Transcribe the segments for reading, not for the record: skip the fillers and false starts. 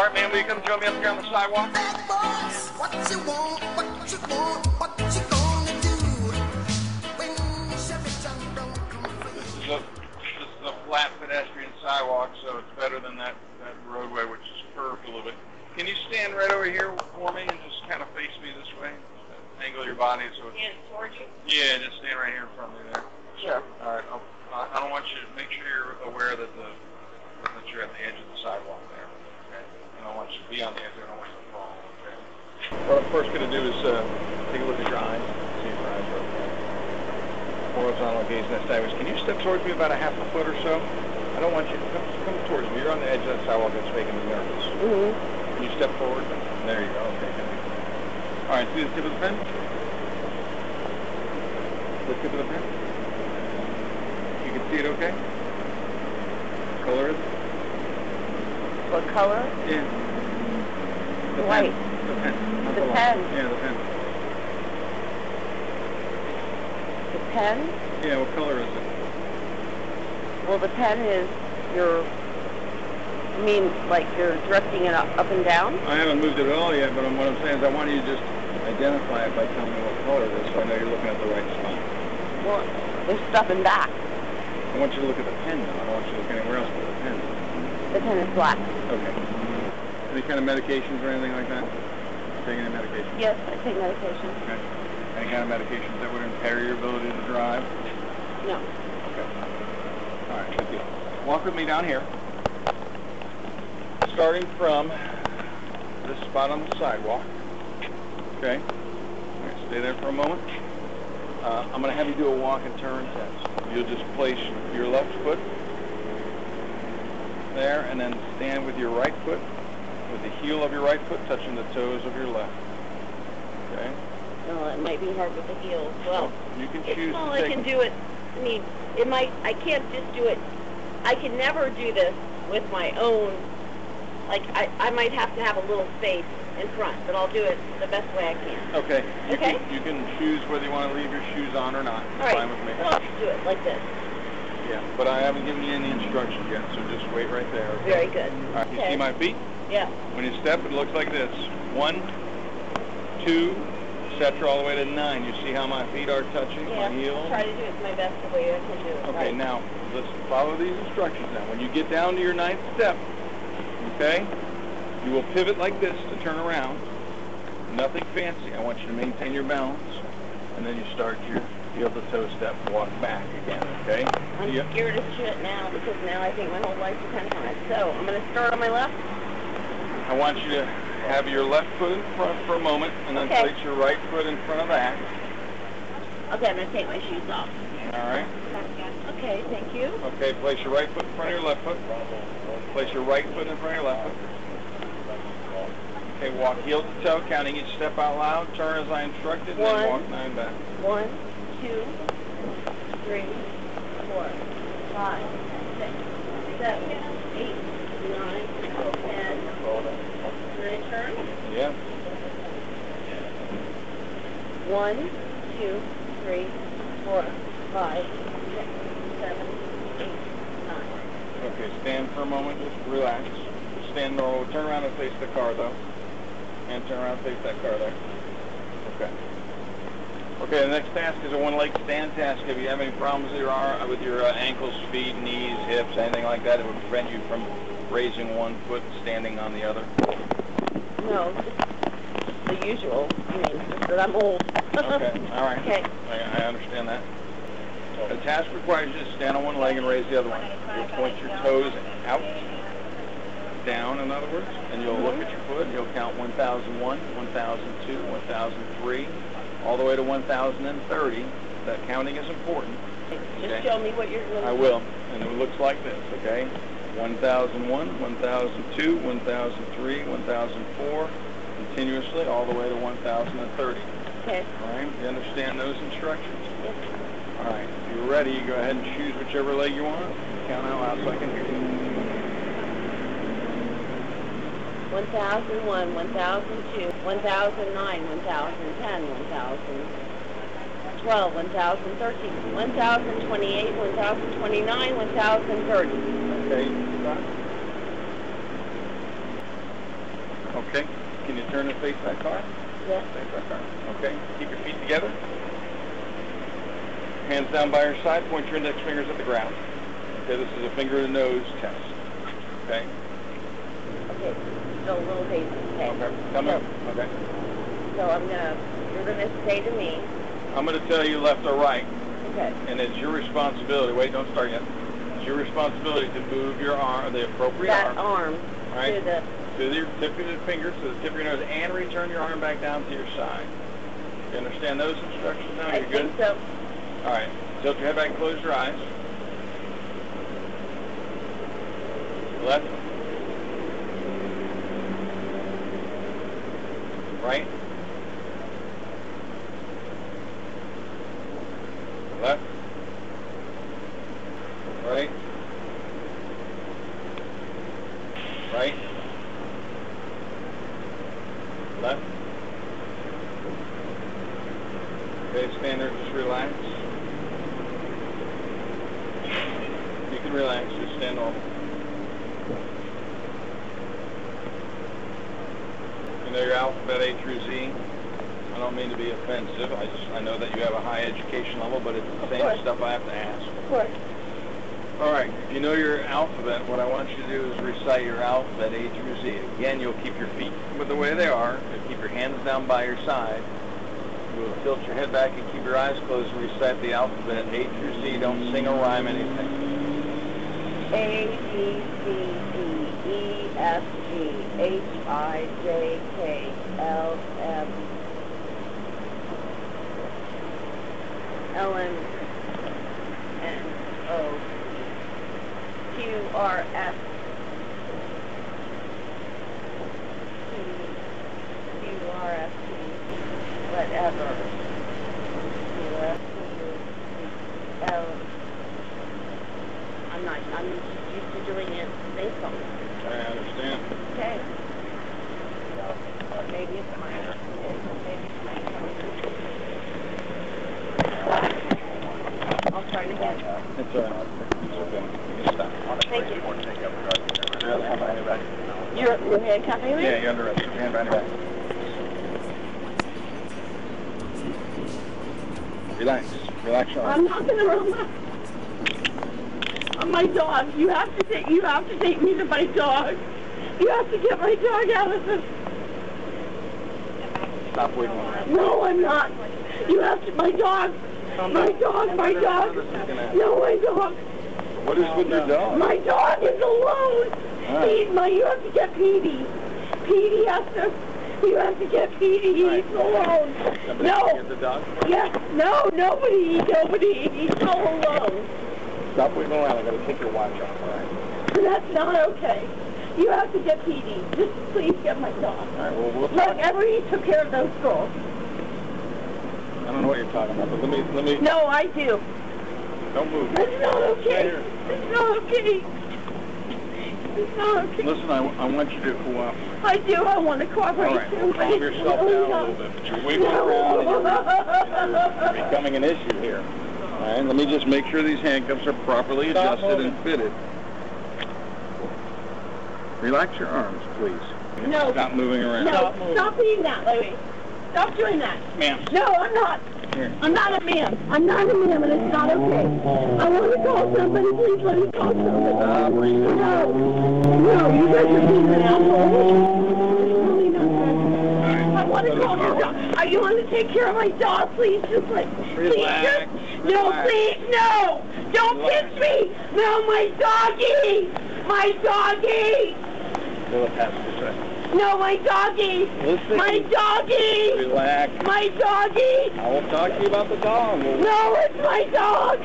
right, man, will you come join me up here on the sidewalk? What you want, what you want, what you gonna do when Chevy John don't come free? This is a flat pedestrian sidewalk, so it's better than that roadway, which is curved a little bit. Can you stand right over here for me and just kind of face me this way? Angle your body so it's... Stand towards you? Yeah, just stand right here in front of me there. Sure. All right, I don't want you to... Make sure you're aware that you're at the edge of the sidewalk there. Okay? I don't want you to be on the edge. I don't want you to fall. Okay? What I'm first going to do is take a look at your eyes. See if your eyes are okay. Horizontal gaze and sideways. Can you step towards me about a half a foot or so? I don't want you to come towards me. You're on the edge of that sidewalk. That's making me nervous. Mm-hmm. Can you step forward? There you go. Okay, good. All right, see the tip of the pen? The tip of the pen? You can see it okay? What color is it? What color? Yeah. The White. Pen. The pen. Not The light. pen. Yeah, the pen. The pen? Yeah, what color is it? Well, the pen is your... You mean like you're directing it up and down? I haven't moved it at all yet, but what I'm saying is I want you to just identify it by telling me what color it is so I know you're looking at the right spot. Well, there's stuff in back. I want you to look at the pen now. I don't want you to look anywhere else but the pen. The pen is black. Okay. Any kind of medications or anything like that? Taking any medication? Yes, I take medication. Okay. Any kind of medications that would impair your ability to drive? No. Okay. All right, good deal. Walk with me down here. Starting from this spot on the sidewalk. Okay. All right, stay there for a moment. I'm going to have you do a walk and turn test. You'll just place your left foot there and then stand with your right foot, with the heel of your right foot touching the toes of your left. Okay? No, it might be hard with the heels. Well, you can choose well, to I take can do it. I mean, I can't just do it. I can never do this with my own. Like, I might have to have a little space in front, but I'll do it the best way I can. Okay. Okay? You can choose whether you want to leave your shoes on or not. It's All right. fine with me. Well, I'll do it like this. Yeah, but I haven't given you any instructions yet, so just wait right there. Okay? Very good. All right, you Okay. see my feet? Yeah. When you step, it looks like this. 1, 2, etc. all the way to 9. You see how my feet are touching Yeah. my heels? I'll try to do it the best way I can do it. Okay, right. now, let's follow these instructions now. When you get down to your 9th step, okay, you will pivot like this to turn around. Nothing fancy. I want you to maintain your balance, and then you start your heel-to-toe step and walk back again, okay? I'm scared as shit now because now I think my whole life depends on it. So I'm going to start on my left. I want you to have your left foot in front for a moment, and then Okay. place your right foot in front of that. Okay, I'm going to take my shoes off. All right? Okay, thank you. Okay, place your right foot in front of your left foot. Place your right foot in front of your left foot. Okay, walk heel to toe, counting each step out loud. Turn as I instructed, and then walk 9 back. 1, 2, 3, 4, 5, 6, 7, 8, 9, 10. Can I turn? Yeah. 1, 2, 3, 4, 5, 6, 7, 8, 9. Okay, stand for a moment, just relax. Stand normal. Turn around and face the car, though. And turn around and face that car there. Okay. Okay, the next task is a one-leg stand task. If you have any problems with your ankles, feet, knees, hips, anything like that, it would prevent you from raising one foot and standing on the other. No, just the usual. I mean, just that I'm old. Okay, all right. Okay. I understand that. The task requires you to stand on one leg and raise the other one. You'll point your toes out, down in other words, and you'll look at your foot. You'll count 1001, 1002, 1003, all the way to 1030. That counting is important. Just show me what you're going to do. I will, and it looks like this, okay? 1001, 1002, 1003, 1004, continuously all the way to 1030. Okay. All right, you understand those instructions? Yes. All right, if you're ready, you go ahead and choose whichever leg you want. Count out loud so I can hear you. 1001, 1002, 1009, 1010, 1012, 1013, 1028, 1029, 1030. Okay, stop. Okay. Can you turn and face that car? Yes. Face that car. Okay. Keep your feet together. Hands down by your side. Point your index fingers at the ground. Okay. This is a finger to nose test. Okay. Okay. Still a little hazy. Okay. Okay. Come in. Okay. So you're gonna say to me. I'm gonna tell you left or right. Okay. And it's your responsibility. Wait, don't start yet. It's your responsibility to move your arm, the appropriate arm. Right? To your tip of the finger, to the tip of your nose, and return your arm back down to your side. You understand those instructions now? You're good? I think so. All right. Tilt your head back and close your eyes. Left. Right. Left. Right. Right. Left. Okay, stand there, just relax. You can relax, just stand normal. You know your alphabet A through Z. I don't mean to be offensive. I know that you have a high education level, but it's the same stuff I have to ask. Of course. All right. If you know your alphabet, what I want you to do is recite your alphabet A through Z. Again, you'll keep your feet the way they are. You'll keep your hands down by your side. You'll tilt your head back and keep your eyes closed and recite the alphabet A through Z. Don't sing or rhyme anything. A, B, C, D, E, F, G, H, I, J, K, L, M, L, M, N, O, Q, R, S, T, Q, R, S, T, whatever, Q, S, T, L, I'm just used to doing it based on that. I understand. Okay. Or maybe it's mine. Maybe it's mine. I'll try it again. It's all right. It's okay. You can stop. Thank you. Your hand behind your back. You're handcuffing me? Yeah, you're under arrest. Your hand behind your back. Relax. Relax your arm. I'm not gonna relax. My dog. You have to take me to my dog. You have to get my dog out of this. Stop wiggling around. No, I'm not. You have to, my dog. My dog. No, my dog. What is with your dog? My dog is alone. You have to get Petey. You have to get Petey. He's alone. No. Get the dog? Yes. No, nobody. He's all alone. Stop wiggling around. I gotta take your watch off, all right? That's not okay. You have to get Petey. Just please get my dog. All right, well, we'll talk. Look, everybody took care of those girls. I don't know what you're talking about, but let me. No, I do. Don't move. It's not okay. Stay here. It's not okay. It's not okay. Listen, I want you to cooperate. I do. I want to cooperate All right, too. well, calm yourself down a little bit. But you're wiggling around and you're becoming an issue here. All right, let me just make sure these handcuffs are properly adjusted and fitted. Relax your arms, please. No. Stop moving around. No, stop being that, Louie. Stop doing that. Ma'am. No, I'm not. Here. I'm not a man. I'm not a man, and it's not okay. I want to call somebody. Please let me call somebody. No, you guys are being an asshole. It's really not good. I want to call your dog. You want to take care of my dog, please? Just like, Relax. No, please, no. Don't pinch me. No, my doggy. My doggy. Pull it past this way. No, my doggy. Listen. My doggy. Relax. My doggy. I will talk to you about the dog. No, it's my dog.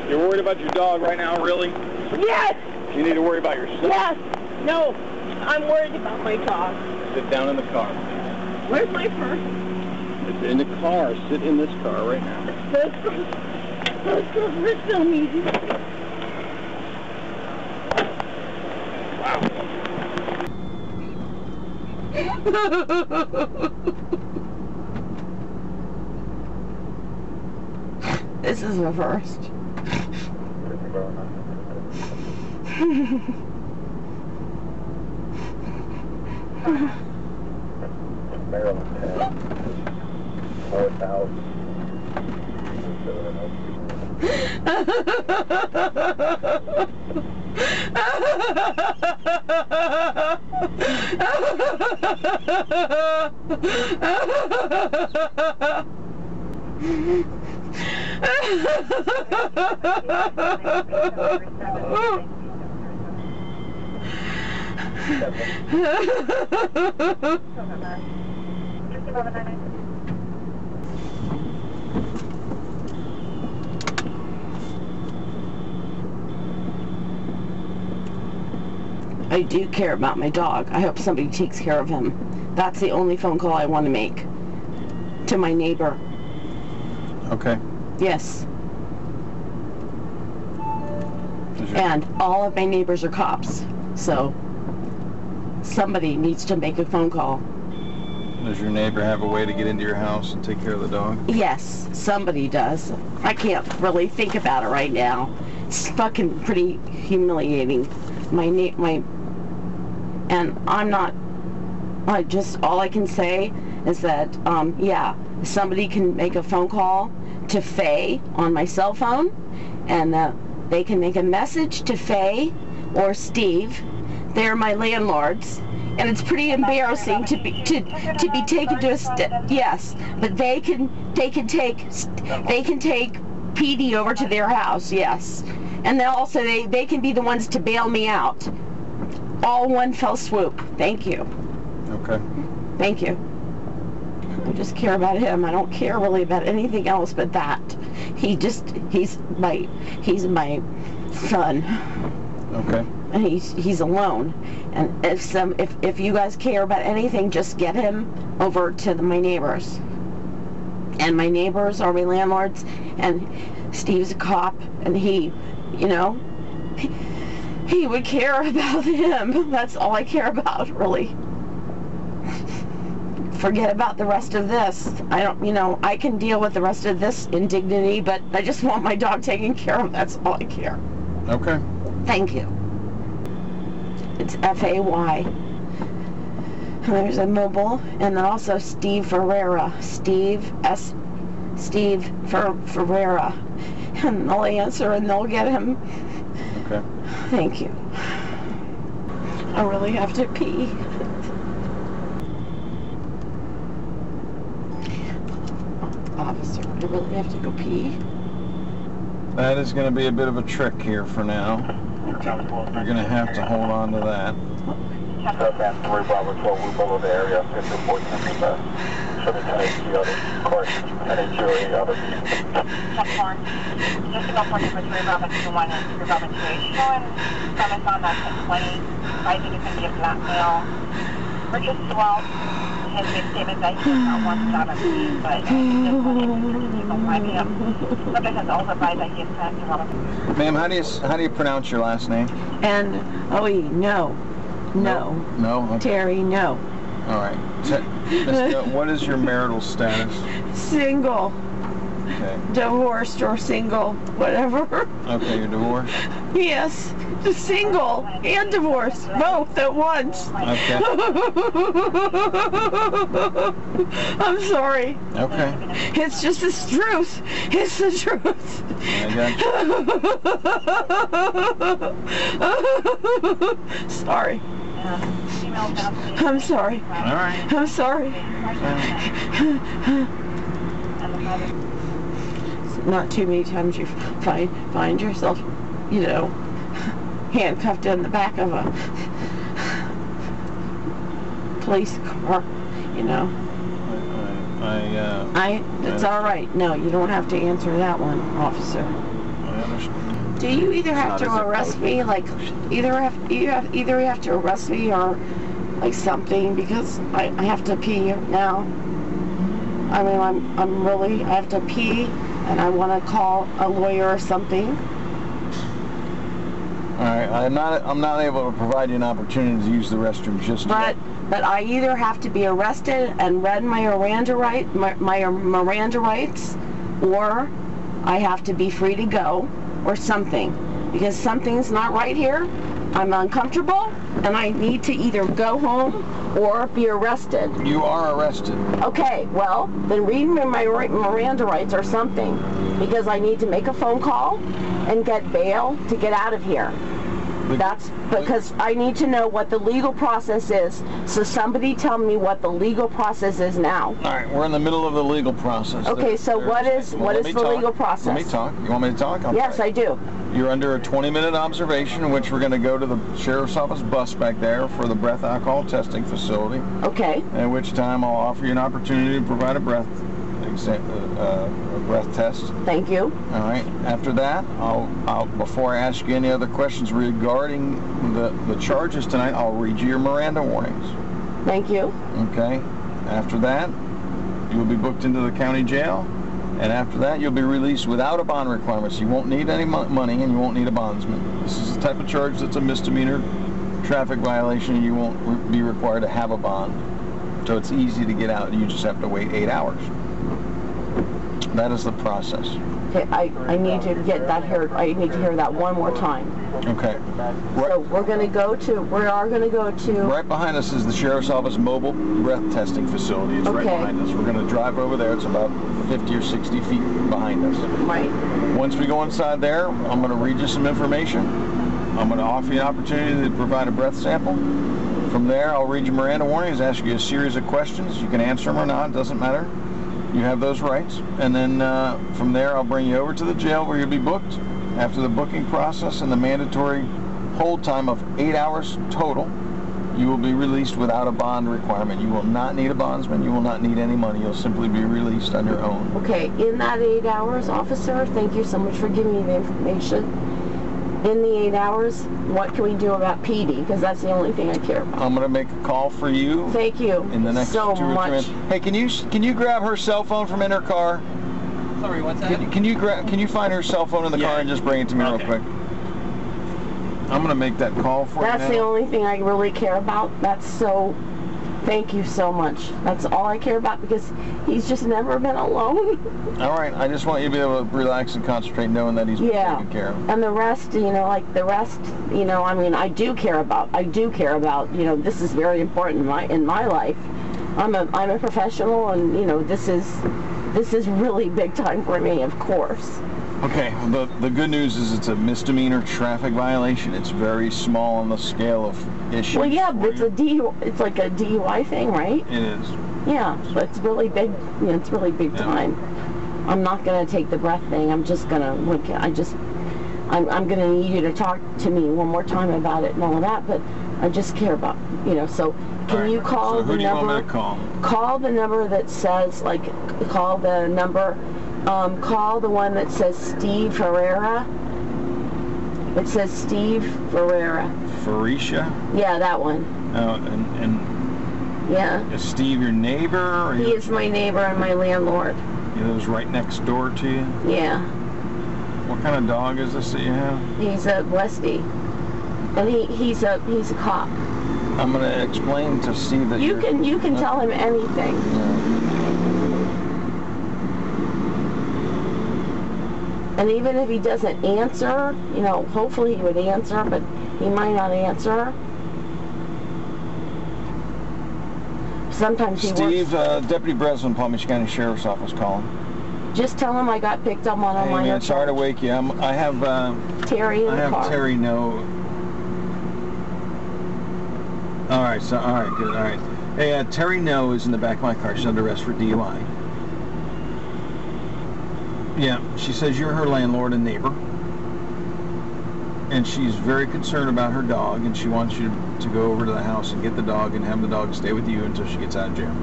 You're worried about your dog right now, really? Yes. You need to worry about yourself. Yes. No, I'm worried about my dog. Sit down in the car. Where's my purse? It's in the car. Sit in this car right now. Those girls were so mean. Wow. This is the first. Maryland 4,000. I do care about my dog. I hope somebody takes care of him. That's the only phone call I want to make to my neighbor. Okay. Yes. And all of my neighbors are cops, so somebody needs to make a phone call. Does your neighbor have a way to get into your house and take care of the dog? Yes, somebody does. I can't really think about it right now. It's fucking pretty humiliating. And I'm not, all I can say is that, yeah, somebody can make a phone call to Faye on my cell phone, and they can make a message to Faye or Steve. They're my landlords, and it's pretty embarrassing to be taken to a yes, but they can take PD over to their house, yes, and then also they can be the ones to bail me out. All one fell swoop. Thank you. Okay. Thank you. I just care about him. I don't care really about anything else but that. He's my son. Okay. And he's alone. And if you guys care about anything, just get him over to my neighbors. And my neighbors are my landlords, and Steve's a cop, and he would care about him. That's all I care about, really. Forget about the rest of this. I can deal with the rest of this indignity, but I just want my dog taken care of. That's all I care. Okay. Thank you. It's F-A-Y. There's a mobile, and then also Steve Ferreira. Steve Ferreira. And they'll answer and they'll get him. Okay. Thank you. I really have to pee. Officer, I really have to go pee. That is going to be a bit of a trick here for now. You're going to have to hold on to that. Ma'am, how do you pronounce your last name? N-O-E, no. No. No? Okay. Terri Noe. All right. What is your marital status? Single. Okay. Divorced or single, whatever. Okay, you're divorced? Yes. Single and divorced, both at once. Okay. I'm sorry. Okay. It's just the truth. It's the truth. I got you. Sorry. I'm sorry. All right. I'm sorry. Not too many times you find yourself, handcuffed in the back of a police car, It's all right. No, you don't have to answer that one, officer. I understand. Do you either have to arrest me, like either you have to arrest me or like something, because I have to pee now. I mean, I have to pee, and I want to call a lawyer or something. All right, I'm not able to provide you an opportunity to use the restroom just yet. But I either have to be arrested and read my Miranda rights, or I have to be free to go, or something, because something's not right here. I'm uncomfortable, and I need to either go home or be arrested. You are arrested. Okay, well, then read me my Miranda rights or something, because I need to make a phone call and get bail to get out of here. That's because I need to know what the legal process is. So somebody tell me what the legal process is now. All right, we're in the middle of the legal process. Okay, so what is the legal process? Let me talk. You want me to talk? Yes, I do. You're under a 20-minute observation in which we're going to go to the sheriff's office bus back there for the breath alcohol testing facility. Okay. At which time I'll offer you an opportunity to provide a breath test. Thank you. All right. After that, I'll before I ask you any other questions regarding the charges tonight, I'll read you your Miranda warnings. Thank you. Okay. After that, you'll be booked into the county jail, and after that, you'll be released without a bond requirement. So you won't need any money, and you won't need a bondsman. This is the type of charge that's a misdemeanor traffic violation, and you won't be required to have a bond. So it's easy to get out. You just have to wait 8 hours. That is the process. Okay, I need to get that here. I need to hear that one more time. Okay. So we are going to go to right behind us is the sheriff's office mobile breath testing facility. It's right behind us. We're going to drive over there. It's about 50 or 60 feet behind us. Right. Once we go inside there, I'm going to read you some information. I'm going to offer you an opportunity to provide a breath sample. From there, I'll read you Miranda warnings, ask you a series of questions. You can answer them or not. It doesn't matter. You have those rights. And then from there, I'll bring you over to the jail where you'll be booked. After the booking process and the mandatory hold time of 8 hours total, you will be released without a bond requirement. You will not need a bondsman. You will not need any money. You'll simply be released on your own. Okay, in that 8 hours, officer, thank you so much for giving me the information. In the 8 hours, what can we do about PD? Because that's the only thing I care about. I'm going to make a call for you. Thank you in the next so 2 or 3 minutes. Hey, can you grab her cell phone from in her car? Sorry, what's that? Can you find her cell phone in the car and just bring it to me real quick? I'm going to make that call for you now. That's the only thing I really care about. Thank you so much. That's all I care about because he's just never been alone. All right. I just want you to be able to relax and concentrate knowing that he's been taken care of. And the rest, I mean, I do care about, this is very important in my life. I'm a professional, and, this is really big time for me, of course. Okay, the good news is it's a misdemeanor traffic violation. It's very small on the scale of issues. Well, yeah, but it's like a DUI thing, right? It is. Yeah, but it's really big. It's really big time. I'm not gonna take the breath thing. I'm just gonna look. I'm gonna need you to talk to me one more time about it and all of that. But I just care about, So can you call the number? So who do you want me to call? Call the number that says call the number. Call the one that says Steve Ferreira. It says Steve Ferreira. Felicia? Yeah, that one. Oh, and yeah. Is Steve your neighbor? Or he is my neighbor and my landlord. He lives right next door to you? Yeah. What kind of dog is this that you have? He's a Westie. And he's a cop. I'm going to explain to Steve that you can tell him anything. Yeah. And even if he doesn't answer, hopefully he would answer, but he might not answer. Sometimes he Steve, Deputy Breslin, Palm Beach County Sheriff's Office calling. Just tell him I got picked up on a minor charge. Sorry to wake you. I have Terri in the car. Terri Noe. All right, good. All right. Hey, Terri Noe is in the back of my car. She's under arrest for DUI. Yeah, she says you're her landlord and neighbor, and she's very concerned about her dog, and she wants you to go over to the house and get the dog and have the dog stay with you until she gets out of jail.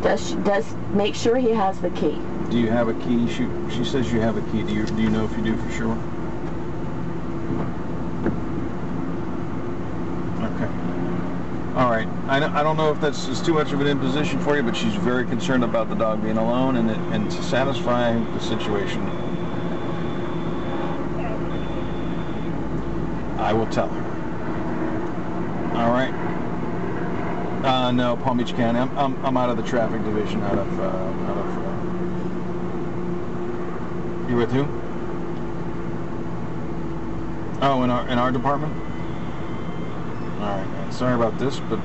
Does make sure he has the key? Do you have a key? She says you have a key. Do you know if you do for sure? Okay. All right. I don't know if that's too much of an imposition for you, but she's very concerned about the dog being alone, and to satisfy the situation, I will tell her. All right. No, Palm Beach County. I'm out of the traffic division. You with who? Oh, in our department. Alright, man. Sorry about this, but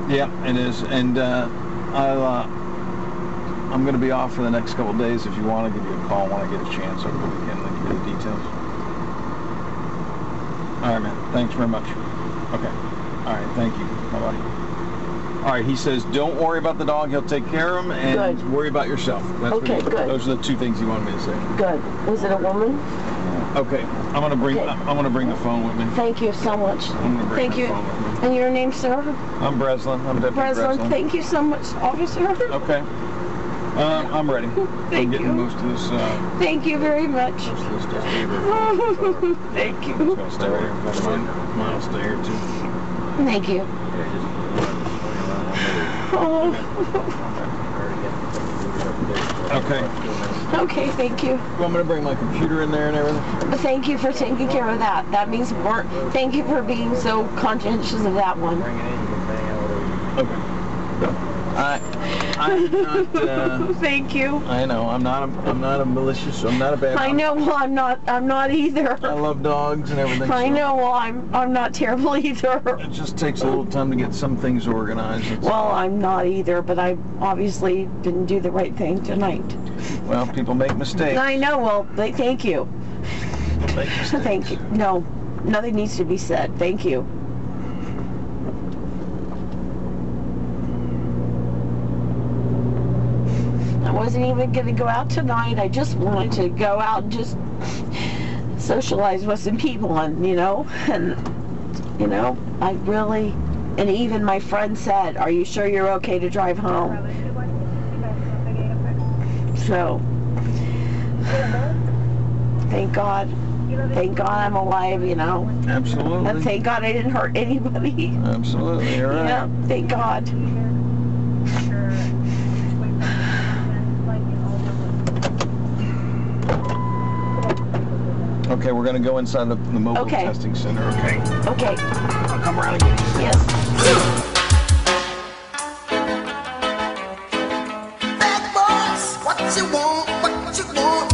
yeah, it is. And I'm going to be off for the next couple of days. If you want, I'll give you a call when I get a chance over the weekend and give you the details. Alright, man. Thanks very much. Okay. Alright, thank you. Bye-bye. Alright, he says, don't worry about the dog. He'll take care of him, and Good. worry about yourself. That's Okay, what good. Those are the two things he wanted me to say. Good. Was it a woman? Okay. I'm going to bring the phone with me. Thank you so much. I'm going to bring Thank the you. phone with me. And your name, sir? I'm Breslin. I'm Deputy Breslin. Breslin. Thank you so much, officer. Okay. I'm ready. Thank I'm getting you. most of this. Thank you very much. Most of this just paper. Thank you. I'm just gonna stay right here. Mine will stay here too. Thank you. Oh. Okay. Okay, thank you. You want me to bring my computer in there and everything? Thank you for taking care of that. That means more. Thank you for being so conscientious of that one. Okay. I'm not. Thank you. I know. I'm not a malicious. I'm not a bad. I know. Well, I'm not either. I love dogs and everything. I so know. Well, I'm not terrible either. It just takes a little time to get some things organized. Well, I'm not either, but I obviously didn't do the right thing tonight. Well, people make mistakes. I know. Well, thank you. People make mistakes. Thank you. No, nothing needs to be said. Thank you. I wasn't even going to go out tonight. I just wanted to go out and just socialize with some people, and I really, and even my friend said, "Are you sure you're okay to drive home?" So, thank God I'm alive, Absolutely. and thank God I didn't hurt anybody. Absolutely, you're right. Yeah, thank God. Okay, we're gonna go inside the mobile Okay. testing center. Okay. Okay. I'll come around and get you. Yes. Bad boys, what you want, what you want.